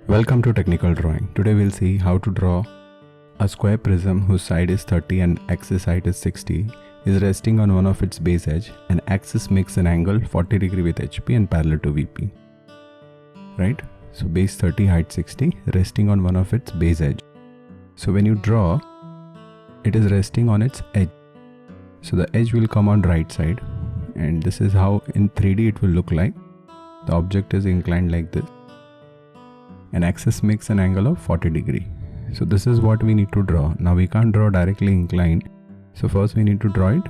Welcome to Technical Drawing. Today we'll see how to draw a square prism whose side is 30 and axis height is 60, is resting on one of its base edge, and axis makes an angle 40 degree with HP and parallel to VP. Right? So base 30, height 60, resting on one of its base edge. So when you draw, it is resting on its edge. So the edge will come on right side, and this is how in 3D it will look like. The object is inclined like this. And axis makes an angle of 40 degree. So this is what we need to draw. Now we can't draw directly inclined. So first we need to draw it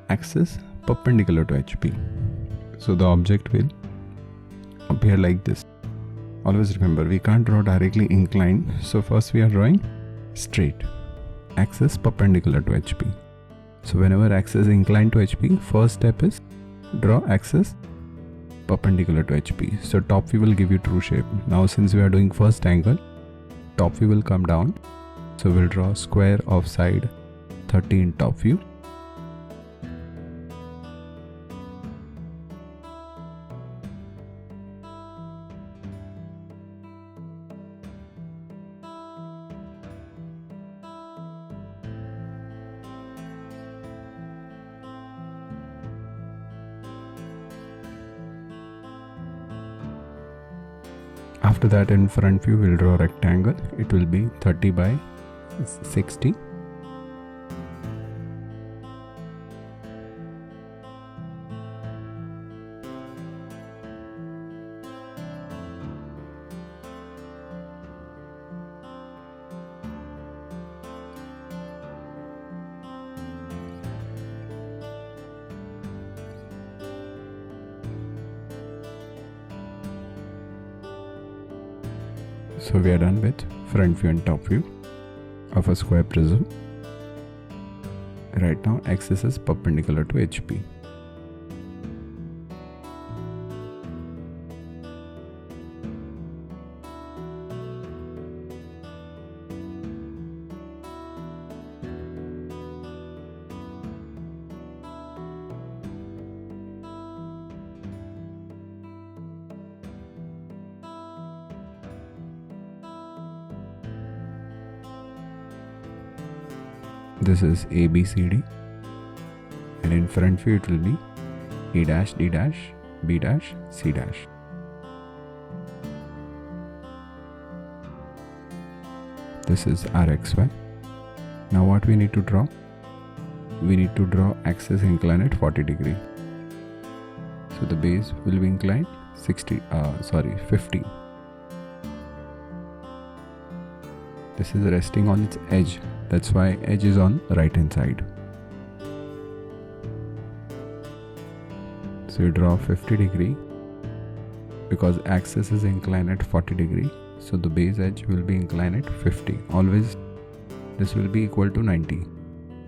axis perpendicular to HP. So the object will appear like this. Always remember, we can't draw directly inclined. So first we are drawing straight, axis perpendicular to HP. So whenever axis is inclined to HP, first step is draw axis perpendicular to HP. So top view will give you true shape. Now since we are doing first angle, top view will come down. So we'll draw square of side 30 in top view. After that, in front view we'll draw a rectangle. It will be 30 by 60. So we are done with front view and top view of a square prism. Right now axis is perpendicular to HP. This is ABCD, and in front view it will be A dash, D dash, B dash, C dash. This is RXY. Now what we need to draw? We need to draw axis inclined at 40 degree. So the base will be inclined 50. This is resting on its edge. That's why edge is on right hand side. So you draw 50 degree because axis is inclined at 40 degree. So the base edge will be inclined at 50. Always this will be equal to 90.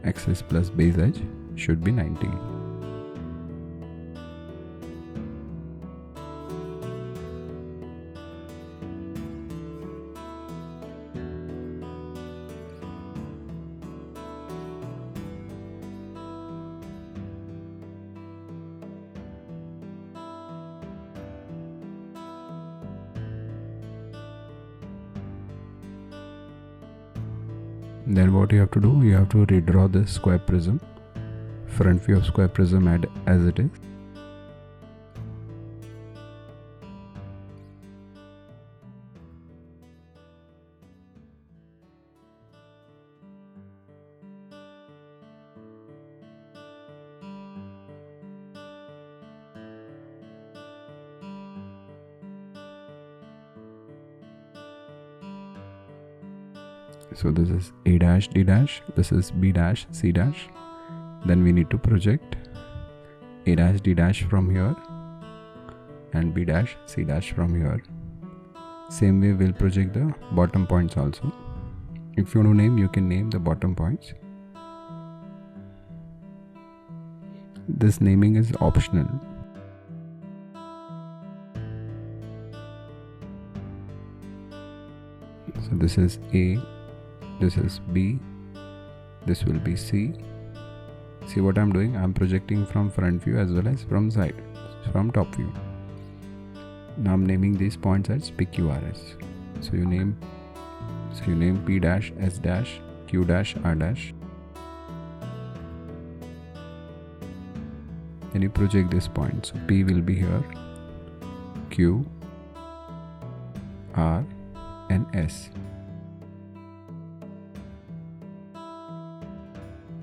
Axis plus base edge should be 90. Then what you have to do, you have to redraw this square prism, front view of square prism as it is. So this is A dash, D dash, this is B dash, C dash. Then we need to project A dash, D dash from here and B dash, C dash from here. Same way we'll project the bottom points also. If you want to name, you can name the bottom points. This naming is optional. So this is A, this is B, this will be C, See what I'm doing? I'm projecting from front view as well as from side, from top view. Now I'm naming these points as PQRS. So you name P dash, S dash, Q dash, R dash. Then you project this point. So P will be here, Q, R and S.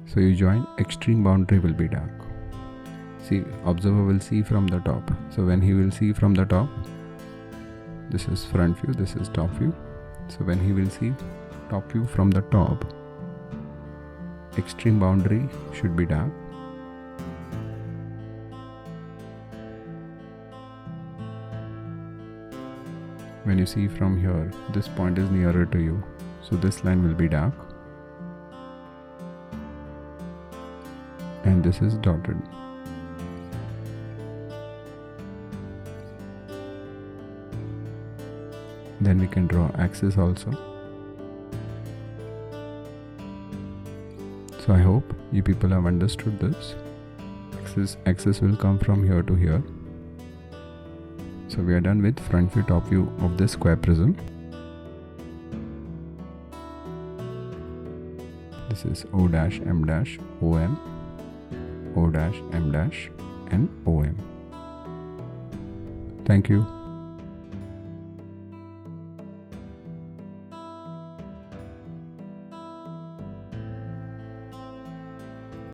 So you join, extreme boundary will be dark. See, observer will see from the top. So when he will see from the top, this is front view, this is top view. So when he will see top view from the top, extreme boundary should be dark. When you see from here, this point is nearer to you, so this line will be dark. And this is dotted. Then we can draw axis also. So I hope you people have understood this. Axis will come from here to here. So we are done with front view, top view of this square prism. This is O dash, M dash, OM, O dash, M dash and OM. Thank you.